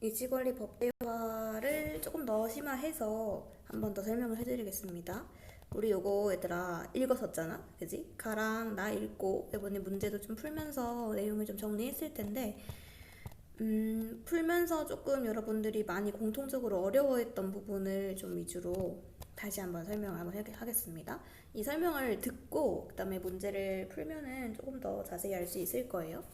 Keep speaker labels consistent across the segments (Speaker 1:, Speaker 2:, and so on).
Speaker 1: 이지권리 법대화를 조금 더 심화해서 한 번 더 설명을 해드리겠습니다. 우리 요거 얘들아 읽었었잖아, 그지? 가랑 나 읽고 이번에 문제도 좀 풀면서 내용을 좀 정리했을 텐데 풀면서 조금 여러분들이 많이 공통적으로 어려워했던 부분을 좀 위주로 다시 한번 설명을 한번 하겠습니다. 이 설명을 듣고 그다음에 문제를 풀면은 조금 더 자세히 알 수 있을 거예요.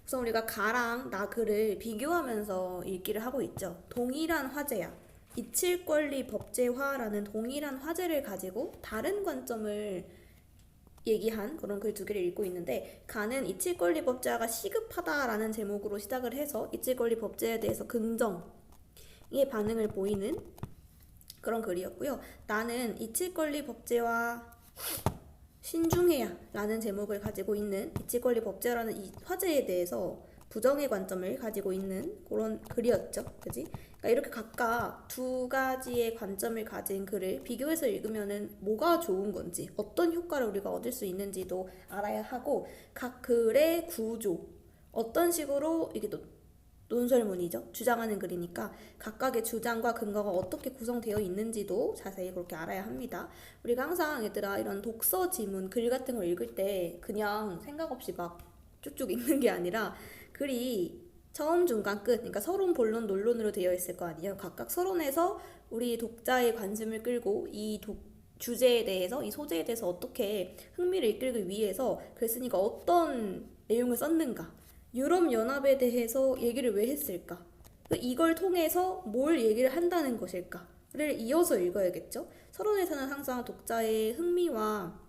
Speaker 1: 우선 우리가 가랑 나 글을 비교하면서 읽기를 하고 있죠. 동일한 화제야. 이칠권리 법제화라는 동일한 화제를 가지고 다른 관점을 얘기한 그런 글 두 개를 읽고 있는데, 가는 이칠권리 법제화가 시급하다라는 제목으로 시작을 해서 이칠권리 법제에 대해서 긍정의 반응을 보이는 그런 글이었고요. 나는 이칠권리 법제화 신중해야 라는 제목을 가지고 있는 이치권리 법제라는 이 화제에 대해서 부정의 관점을 가지고 있는 그런 글이었죠. 그지? 그러니까 이렇게 각각 두 가지의 관점을 가진 글을 비교해서 읽으면은 뭐가 좋은 건지, 어떤 효과를 우리가 얻을 수 있는지도 알아야 하고, 각 글의 구조, 어떤 식으로 이게 또 논설문이죠. 주장하는 글이니까 각각의 주장과 근거가 어떻게 구성되어 있는지도 자세히 그렇게 알아야 합니다. 우리가 항상 얘들아 이런 독서 지문, 글 같은 걸 읽을 때 그냥 생각 없이 막 쭉쭉 읽는 게 아니라 글이 처음, 중간, 끝, 그러니까 서론, 본론, 논론으로 되어 있을 거 아니에요. 각각 서론에서 우리 독자의 관심을 끌고 이 주제에 대해서, 이 소재에 대해서 어떻게 흥미를 이끌기 위해서 글쓰니가 어떤 내용을 썼는가, 유럽연합에 대해서 얘기를 왜 했을까? 이걸 통해서 뭘 얘기를 한다는 것일까?를 이어서 읽어야겠죠? 서론에서는 항상 독자의 흥미와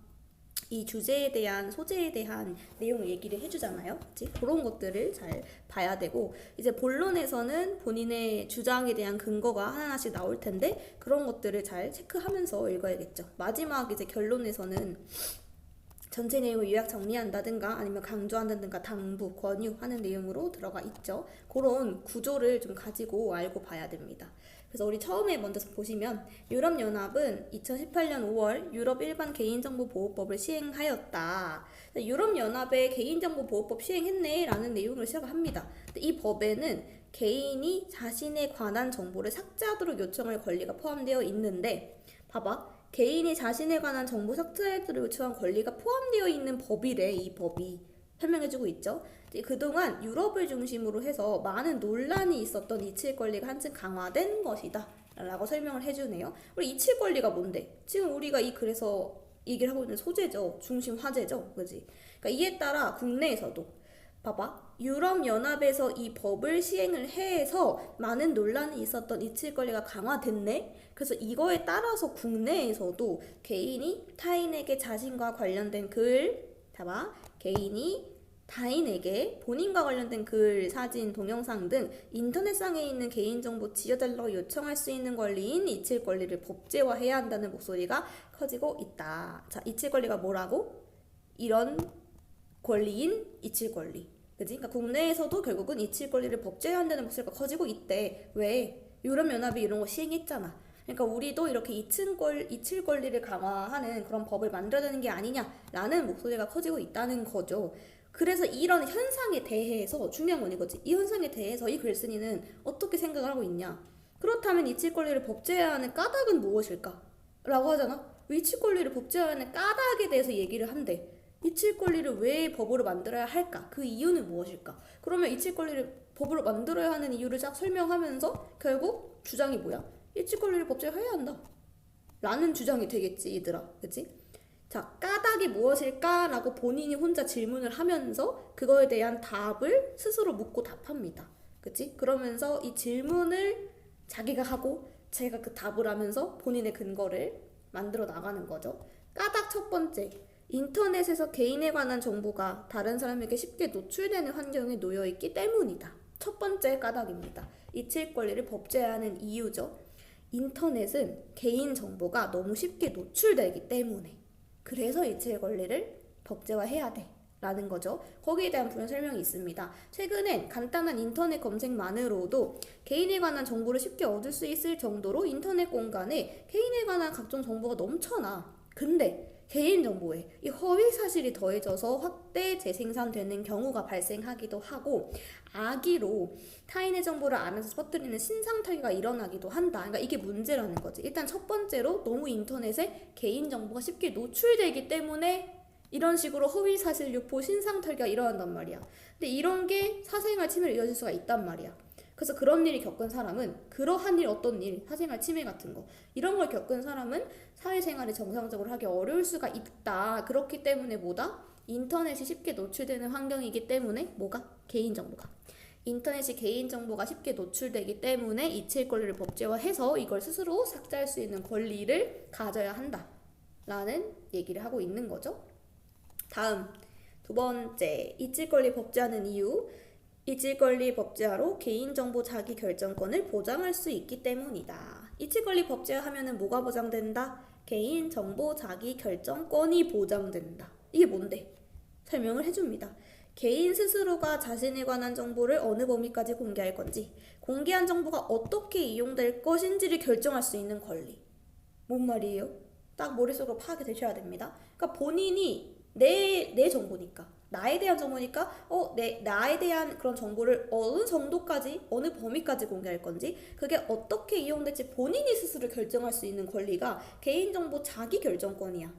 Speaker 1: 이 주제에 대한, 소재에 대한 내용을 얘기를 해주잖아요. 그치? 그런 것들을 잘 봐야 되고, 이제 본론에서는 본인의 주장에 대한 근거가 하나하나씩 나올 텐데 그런 것들을 잘 체크하면서 읽어야겠죠. 마지막 이제 결론에서는 전체 내용을 요약 정리한다든가 아니면 강조한다든가 당부, 권유하는 내용으로 들어가 있죠. 그런 구조를 좀 가지고 알고 봐야 됩니다. 그래서 우리 처음에 먼저 보시면, 유럽연합은 2018년 5월 유럽 일반 개인정보보호법을 시행하였다. 유럽연합의 개인정보보호법 시행했네 라는 내용으로 시작을 합니다. 이 법에는 개인이 자신에 관한 정보를 삭제하도록 요청할 권리가 포함되어 있는데, 봐봐. 개인이 자신에 관한 정보 삭제를 요청한 권리가 포함되어 있는 법이래. 이 법이 설명해주고 있죠. 그동안 유럽을 중심으로 해서 많은 논란이 있었던 이칠 권리가 한층 강화된 것이다 라고 설명을 해주네요. 우리 이칠 권리가 뭔데? 지금 우리가 이 글에서 얘기를 하고 있는 소재죠. 중심 화제죠. 그지? 그러니까 이에 따라 국내에서도 봐봐. 유럽연합에서 이 법을 시행을 해서 많은 논란이 있었던 이칠 권리가 강화됐네? 그래서 이거에 따라서 국내에서도 개인이 타인에게 자신과 관련된 글, 봐봐. 개인이 타인에게 본인과 관련된 글, 사진, 동영상 등 인터넷상에 있는 개인정보 지어달라고 요청할 수 있는 권리인 이칠 권리를 법제화해야 한다는 목소리가 커지고 있다. 자, 이칠 권리가 뭐라고? 이런 권리인 이칠 권리. 그지? 그러니까 국내에서도 결국은 이칠 권리를 법제화한다는 목소리가 커지고 있대. 왜? 유럽연합이 이런 거 시행했잖아. 그러니까 우리도 이렇게 이칠 권리를 강화하는 그런 법을 만들어야 되는 게 아니냐라는 목소리가 커지고 있다는 거죠. 그래서 이런 현상에 대해서 중요한 건 이거지. 이 현상에 대해서 이 글쓴이는 어떻게 생각을 하고 있냐? 그렇다면 이칠 권리를 법제화하는 까닭은 무엇일까? 라고 하잖아. 이칠 권리를 법제화하는 까닭에 대해서 얘기를 한대. 이칠 권리를 왜 법으로 만들어야 할까? 그 이유는 무엇일까? 그러면 이칠 권리를 법으로 만들어야 하는 이유를 쫙 설명하면서 결국 주장이 뭐야? 이칠 권리를 법제화해야 한다 라는 주장이 되겠지, 얘들아. 그치? 자, 까닭이 무엇일까? 라고 본인이 혼자 질문을 하면서 그거에 대한 답을 스스로 묻고 답합니다. 그치? 그러면서 이 질문을 자기가 하고 제가 그 답을 하면서 본인의 근거를 만들어 나가는 거죠. 까닭 첫 번째. 인터넷에서 개인에 관한 정보가 다른 사람에게 쉽게 노출되는 환경에 놓여 있기 때문이다. 첫 번째 까닭입니다. 이칠 권리를 법제화하는 이유죠. 인터넷은 개인 정보가 너무 쉽게 노출되기 때문에, 그래서 이칠 권리를 법제화해야 돼 라는 거죠. 거기에 대한 부연 설명이 있습니다. 최근엔 간단한 인터넷 검색만으로도 개인에 관한 정보를 쉽게 얻을 수 있을 정도로 인터넷 공간에 개인에 관한 각종 정보가 넘쳐나. 근데 개인정보에 이 허위 사실이 더해져서 확대 재생산되는 경우가 발생하기도 하고 악의로 타인의 정보를 알아서 퍼뜨리는 신상털기가 일어나기도 한다. 그러니까 이게 문제라는 거지. 일단 첫 번째로 너무 인터넷에 개인정보가 쉽게 노출되기 때문에 이런 식으로 허위 사실 유포 신상털기가 일어난단 말이야. 근데 이런 게 사생활 침해로 이어질 수가 있단 말이야. 그래서 그런 일이 겪은 사람은 그러한 일 어떤 일 사생활 침해 같은 거 이런 걸 겪은 사람은 사회생활을 정상적으로 하기 어려울 수가 있다. 그렇기 때문에 뭐다? 인터넷이 쉽게 노출되는 환경이기 때문에 뭐가? 개인정보가 인터넷이 개인정보가 쉽게 노출되기 때문에 이칠 권리를 법제화해서 이걸 스스로 삭제할 수 있는 권리를 가져야 한다 라는 얘기를 하고 있는 거죠. 다음 두 번째, 이질권리 법제하는 이유. 이질권리 법제화로 개인정보 자기결정권을 보장할 수 있기 때문이다. 이질권리 법제화하면은 뭐가 보장된다? 개인정보 자기결정권이 보장된다. 이게 뭔데? 설명을 해줍니다. 개인 스스로가 자신에 관한 정보를 어느 범위까지 공개할 건지, 공개한 정보가 어떻게 이용될 것인지를 결정할 수 있는 권리. 뭔 말이에요? 딱 머릿속으로 파악이 되셔야 됩니다. 그러니까 본인이 내 정보니까 나에 대한 정보니까 나에 대한 그런 정보를 어느 정도까지 어느 범위까지 공개할 건지 그게 어떻게 이용될지 본인이 스스로 결정할 수 있는 권리가 개인정보 자기결정권이야.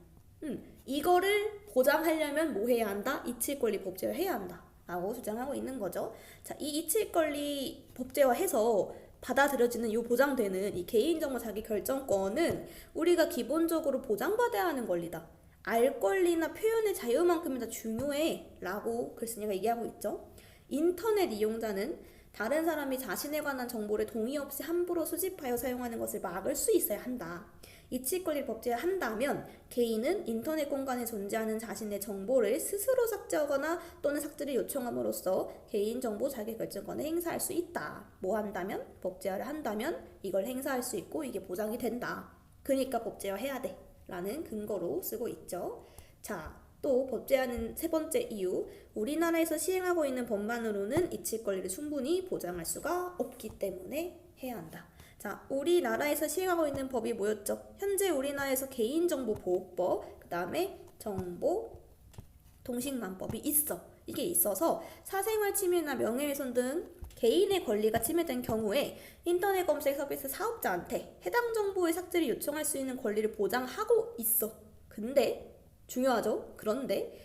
Speaker 1: 이거를 보장하려면 뭐 해야 한다? 이칠권리 법제화 해야 한다 라고 주장하고 있는 거죠. 자, 이 이칠권리 법제화해서 받아들여지는 이 보장되는 이 개인정보 자기결정권은 우리가 기본적으로 보장받아야 하는 권리다. 알 권리나 표현의 자유만큼이나 중요해 라고 글쓴이가 얘기하고 있죠. 인터넷 이용자는 다른 사람이 자신에 관한 정보를 동의 없이 함부로 수집하여 사용하는 것을 막을 수 있어야 한다. 이치권리를 법제화한다면 개인은 인터넷 공간에 존재하는 자신의 정보를 스스로 삭제하거나 또는 삭제를 요청함으로써 개인정보 자기결정권을 행사할 수 있다. 뭐 한다면? 법제화를 한다면 이걸 행사할 수 있고 이게 보장이 된다. 그러니까 법제화해야 돼 라는 근거로 쓰고 있죠. 자, 또 법제화는 세 번째 이유, 우리나라에서 시행하고 있는 법만으로는 이칠 권리를 충분히 보장할 수가 없기 때문에 해야 한다. 자, 우리나라에서 시행하고 있는 법이 뭐였죠? 현재 우리나라에서 개인정보보호법, 그 다음에 정보통신망법이 있어. 이게 있어서 사생활 침해나 명예훼손 등 개인의 권리가 침해된 경우에 인터넷 검색 서비스 사업자한테 해당 정보의 삭제를 요청할 수 있는 권리를 보장하고 있어. 근데 중요하죠. 그런데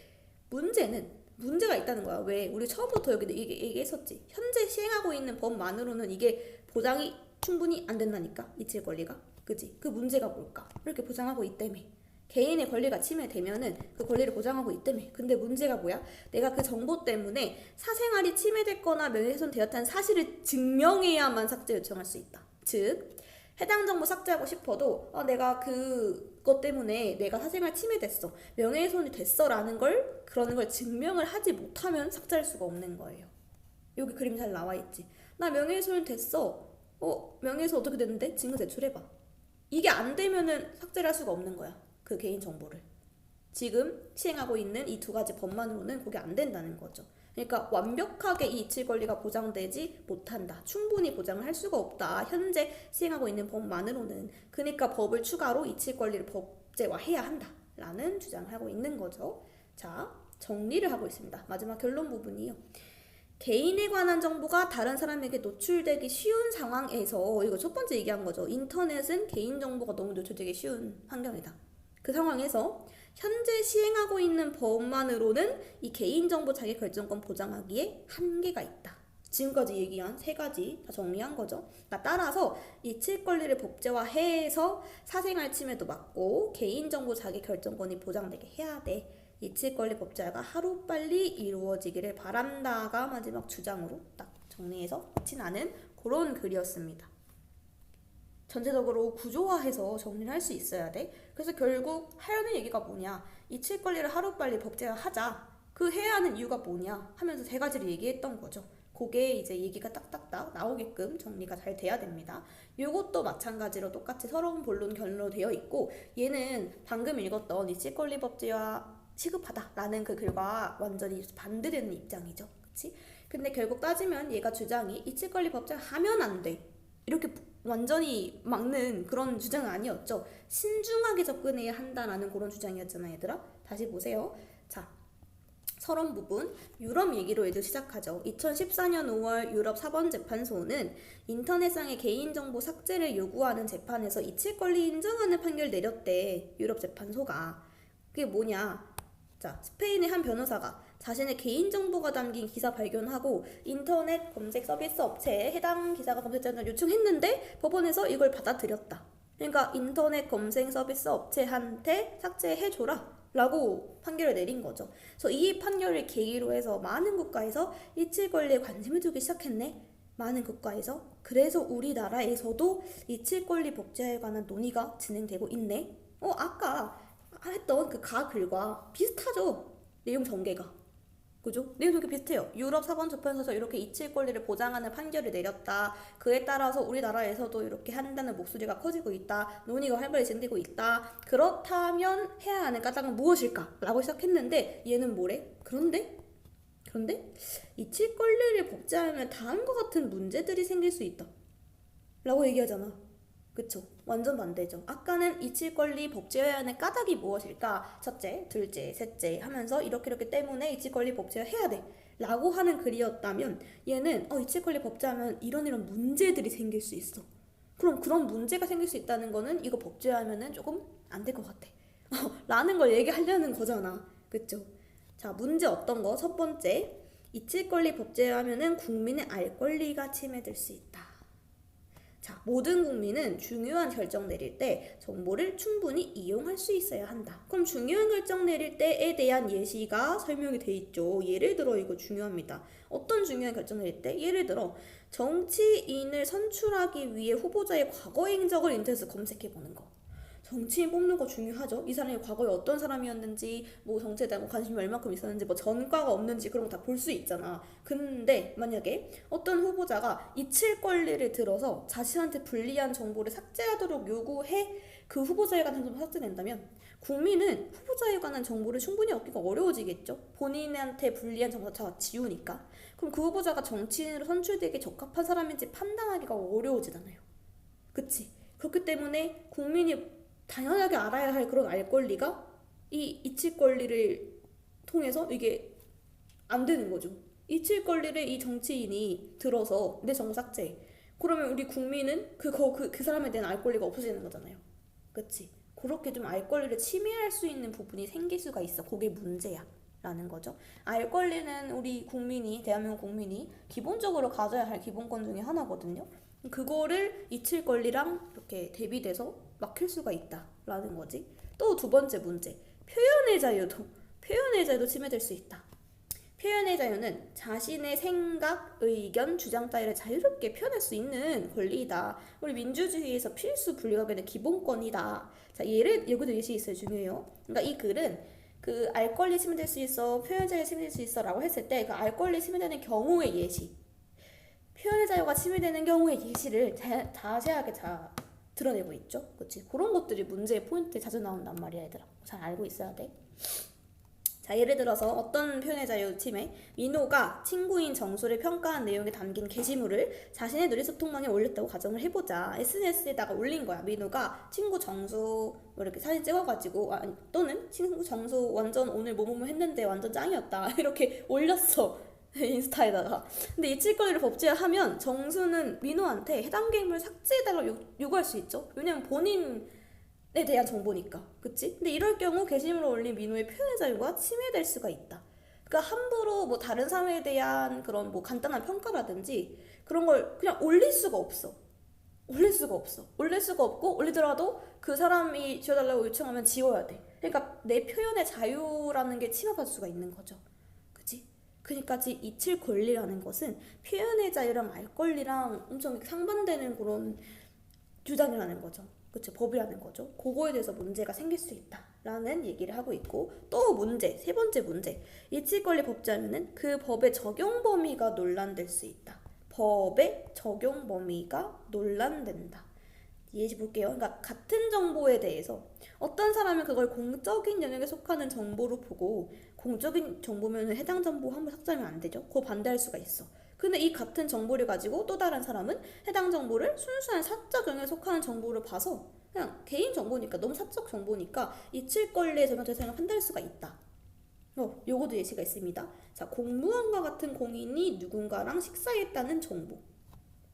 Speaker 1: 문제가 있다는 거야. 왜? 우리 처음부터 여기 얘기했었지. 현재 시행하고 있는 법만으로는 이게 보장이 충분히 안 된다니까. 이칠 권리가. 그지? 그 문제가 뭘까? 이렇게 보장하고 있다며. 개인의 권리가 침해되면은 그 권리를 보장하고 있다며. 근데 문제가 뭐야? 내가 그 정보 때문에 사생활이 침해됐거나 명예훼손되었다는 사실을 증명해야만 삭제 요청할 수 있다. 즉, 해당 정보 삭제하고 싶어도 내가 그것 때문에 내가 사생활 침해됐어, 명예훼손이 됐어 라는 걸, 그러는 걸 증명을 하지 못하면 삭제할 수가 없는 거예요. 여기 그림 잘 나와 있지. 나 명예훼손이 됐어. 명예훼손 어떻게 됐는데? 증거 제출해봐. 이게 안 되면은 삭제를 할 수가 없는 거야. 그 개인 정보를. 지금 시행하고 있는 이 두 가지 법만으로는 그게 안 된다는 거죠. 그러니까 완벽하게 이 이칠 권리가 보장되지 못한다. 충분히 보장을 할 수가 없다. 현재 시행하고 있는 법만으로는. 그러니까 법을 추가로 이칠 권리를 법제화해야 한다 라는 주장을 하고 있는 거죠. 자, 정리를 하고 있습니다. 마지막 결론 부분이요. 개인에 관한 정보가 다른 사람에게 노출되기 쉬운 상황에서, 이거 첫 번째 얘기한 거죠. 인터넷은 개인정보가 너무 노출되기 쉬운 환경이다. 그 상황에서 현재 시행하고 있는 법만으로는 이 개인정보 자기결정권 보장하기에 한계가 있다. 지금까지 얘기한 세 가지 다 정리한 거죠. 그러니까 따라서 이칠 권리를 법제화해서 사생활 침해도 막고 개인정보 자기결정권이 보장되게 해야 돼. 이칠 권리 법제화가 하루빨리 이루어지기를 바란다가 마지막 주장으로 딱 정리해서 끝이 나는 그런 글이었습니다. 전체적으로 구조화해서 정리를 할 수 있어야 돼. 그래서 결국 하려는 얘기가 뭐냐, 이칠 권리를 하루빨리 법제화하자. 그 해야 하는 이유가 뭐냐 하면서 세 가지를 얘기했던 거죠. 그게 이제 얘기가 딱딱딱 나오게끔 정리가 잘 돼야 됩니다. 이것도 마찬가지로 똑같이 서러운 본론 결론으로 되어 있고, 얘는 방금 읽었던 이칠 권리 법제화 시급하다라는 그 글과 완전히 반대되는 입장이죠. 그치? 근데 결국 따지면 얘가 주장이 이칠 권리 법제화 하면 안 돼. 이렇게 완전히 막는 그런 주장은 아니었죠. 신중하게 접근해야 한다라는 그런 주장이었잖아요, 얘들아. 다시 보세요. 자, 서론 부분 유럽 얘기로 얘들 시작하죠. 2014년 5월 유럽 사법재판소는 인터넷상의 개인정보 삭제를 요구하는 재판에서 이칠 권리 인정하는 판결 내렸대. 유럽 재판소가. 그게 뭐냐? 자, 스페인의 한 변호사가 자신의 개인정보가 담긴 기사 발견하고 인터넷 검색 서비스 업체에 해당 기사가 검색자를 요청했는데 법원에서 이걸 받아들였다. 그러니까 인터넷 검색 서비스 업체한테 삭제해줘라 라고 판결을 내린 거죠. 그래서 이 판결을 계기로 해서 많은 국가에서 이칠 권리에 관심을 두기 시작했네. 많은 국가에서. 그래서 우리나라에서도 이칠 권리 복제에 관한 논의가 진행되고 있네. 아까 했던 그 가글과 비슷하죠. 내용 전개가. 그죠? 내용 전개 비슷해요. 유럽 사법재판소에서 이렇게 이칠 권리를 보장하는 판결을 내렸다. 그에 따라서 우리나라에서도 이렇게 한다는 목소리가 커지고 있다. 논의가 활발히 진행되고 있다. 그렇다면 해야 하는 까닭은 무엇일까? 라고 시작했는데 얘는 뭐래? 그런데 이칠 권리를 복제하면 다음과 같은 문제들이 생길 수 있다. 라고 얘기하잖아. 그쵸? 완전 반대죠. 아까는 이칠 권리 복제해야 하는 까닭이 무엇일까? 첫째, 둘째, 셋째 하면서 이렇게 때문에 이칠 권리 복제해야 돼 라고 하는 글이었다면 얘는 이칠 권리 복제하면 이런 문제들이 생길 수 있어. 그럼 그런 문제가 생길 수 있다는 거는 이거 복제하면은 조금 안 될 것 같아 라는 걸 얘기하려는 거잖아. 그쵸? 자, 문제 어떤 거? 첫 번째, 이칠 권리 복제하면은 국민의 알 권리가 침해될 수 있다. 자, 모든 국민은 중요한 결정 내릴 때 정보를 충분히 이용할 수 있어야 한다. 그럼 중요한 결정 내릴 때에 대한 예시가 설명이 돼 있죠. 예를 들어 이거 중요합니다. 어떤 중요한 결정 내릴 때? 예를 들어 정치인을 선출하기 위해 후보자의 과거 행적을 인터넷에서 검색해보는 거. 정치인 뽑는 거 중요하죠. 이 사람이 과거에 어떤 사람이었는지, 뭐 정치에 대한 관심이 얼마큼 있었는지, 뭐 전과가 없는지 그런 거 다 볼 수 있잖아. 근데 만약에 어떤 후보자가 이칠 권리를 들어서 자신한테 불리한 정보를 삭제하도록 요구해 그 후보자에 관한 정보를 삭제된다면 국민은 후보자에 관한 정보를 충분히 얻기가 어려워지겠죠. 본인한테 불리한 정보 다 지우니까. 그럼 그 후보자가 정치인으로 선출되기 적합한 사람인지 판단하기가 어려워지잖아요. 그치? 그렇기 때문에 국민이 당연하게 알아야 할 그런 알 권리가 이 이칠 권리를 통해서 이게 안 되는 거죠. 이칠 권리를 이 정치인이 들어서 내 정보 삭제. 그러면 우리 국민은 그 사람에 대한 알 권리가 없어지는 거잖아요. 그치? 그렇게 좀 알 권리를 침해할 수 있는 부분이 생길 수가 있어. 그게 문제야. 라는 거죠. 알 권리는 우리 국민이, 대한민국 국민이 기본적으로 가져야 할 기본권 중에 하나거든요. 그거를 이칠 권리랑 이렇게 대비돼서 막힐 수가 있다라는 거지. 또 두 번째 문제, 표현의 자유도 침해될 수 있다. 표현의 자유는 자신의 생각, 의견, 주장 따위를 자유롭게 표현할 수 있는 권리이다. 우리 민주주의에서 필수 불가결의 기본권이다. 자, 여기도 예시 있어요. 중요해요. 그러니까 이 글은 그 알 권리 침해될 수 있어, 표현 자유 침해될 수 있어라고 했을 때 그 알 권리 침해되는 경우의 예시, 표현의 자유가 침해되는 경우의 예시를 자세하게 드러내고 있죠. 그치? 그런 것들이 문제의 포인트에 자주 나온단 말이야, 얘들아. 잘 알고 있어야 돼. 자, 예를 들어서 어떤 표현의 자유 침해? 민호가 친구인 정수를 평가한 내용이 담긴 게시물을 자신의 누리소통망에 올렸다고 가정을 해보자. SNS에다가 올린 거야. 민호가 친구 정수 뭐 이렇게 사진 찍어가지고 또는 친구 정수 완전 오늘 뭐뭐 했는데 완전 짱이었다 이렇게 올렸어. 인스타에다가. 근데 이칠 권리를 법제화하면 정수는 민호한테 해당 게임을 삭제해달라고 요구할 수 있죠. 왜냐면 본인에 대한 정보니까. 그치? 근데 이럴 경우 게시물을 올린 민호의 표현의 자유가 침해될 수가 있다. 그러니까 함부로 뭐 다른 사람에 대한 그런 뭐 간단한 평가라든지 그런 걸 그냥 올릴 수가 없어. 올릴 수가 없고 올리더라도 그 사람이 지워달라고 요청하면 지워야 돼. 그러니까 내 표현의 자유라는 게 침해받을 수가 있는 거죠. 그치? 그러니까 이칠 권리라는 것은 표현의 자유랑 알 권리랑 엄청 상반되는 그런 주장이라는 거죠. 그쵸? 법이라는 거죠. 그거에 대해서 문제가 생길 수 있다라는 얘기를 하고 있고, 또 세 번째 문제. 이칠 권리 법제하면은 그 법의 적용 범위가 논란될 수 있다. 법의 적용 범위가 논란된다. 예시 볼게요. 그러니까 같은 정보에 대해서 어떤 사람은 그걸 공적인 영역에 속하는 정보로 보고 공적인 정보면 해당 정보 한번 삭제하면 안 되죠. 그거 반대할 수가 있어. 근데 이 같은 정보를 가지고 또 다른 사람은 해당 정보를 순수한 사적 영역에 속하는 정보를 봐서 그냥 개인 정보니까 너무 사적 정보니까 이칠 권리의 적용 대상을 판단할 수가 있다. 요것도 예시가 있습니다. 자, 공무원과 같은 공인이 누군가랑 식사했다는 정보.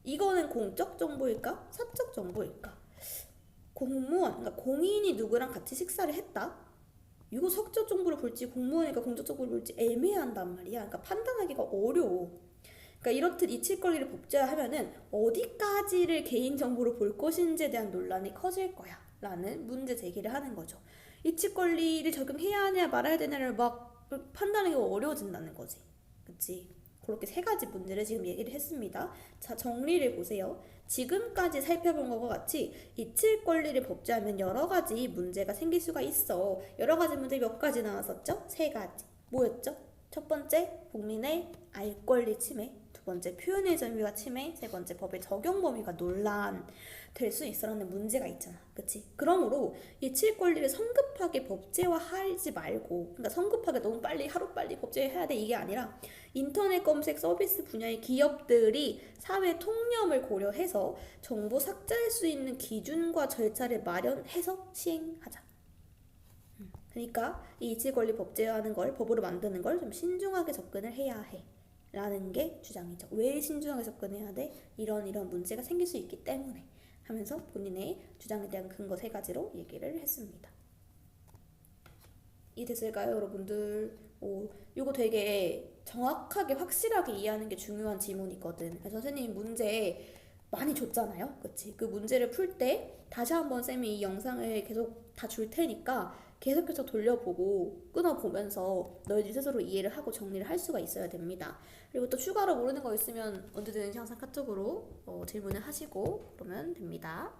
Speaker 1: 이거는 공적 정보일까? 사적 정보일까? 공무원, 그러니까 공인이 누구랑 같이 식사를 했다? 이거 사적 정보를 볼지 공무원이니까 공적 정보를 볼지 애매한단 말이야. 그러니까 판단하기가 어려워. 그러니까 이렇듯 이칠 권리를 법제화하면은 어디까지를 개인 정보로 볼 것인지에 대한 논란이 커질 거야 라는 문제 제기를 하는 거죠. 이칠 권리를 적용해야 하냐 말아야 되냐를 막 판단하기가 어려워진다는 거지. 그치? 그렇게 세 가지 문제를 지금 얘기를 했습니다. 자, 정리를 보세요. 지금까지 살펴본 것과 같이 이칠 권리를 법제하면 여러 가지 문제가 생길 수가 있어. 여러 가지 문제 몇 가지 나왔었죠? 세 가지. 뭐였죠? 첫 번째, 국민의 알 권리 침해. 두 번째, 표현의 자유가 침해. 세 번째, 법의 적용 범위가 논란될 수 있어라는 문제가 있잖아. 그치? 그러므로 이칠 권리를 성급하게 법제화하지 말고, 그러니까 성급하게 너무 빨리 하루빨리 법제해야 돼 이게 아니라 인터넷 검색 서비스 분야의 기업들이 사회 통념을 고려해서 정보 삭제할 수 있는 기준과 절차를 마련해서 시행하자. 그러니까 이 이치 권리 법제화하는 걸, 법으로 만드는 걸 좀 신중하게 접근을 해야 해 라는 게 주장이죠. 왜 신중하게 접근해야 돼? 이런 문제가 생길 수 있기 때문에 하면서 본인의 주장에 대한 근거 세 가지로 얘기를 했습니다. 이해됐을까요, 여러분들? 이거 되게 정확하게 확실하게 이해하는 게 중요한 지문이거든. 선생님이 문제 많이 줬잖아요. 그치? 그 문제를 풀 때 다시 한번 쌤이 이 영상을 계속 다 줄 테니까 계속해서 돌려보고 끊어보면서 너희들 스스로 이해를 하고 정리를 할 수가 있어야 됩니다. 그리고 또 추가로 모르는 거 있으면 언제든 항상 카톡으로 질문을 하시고 그러면 됩니다.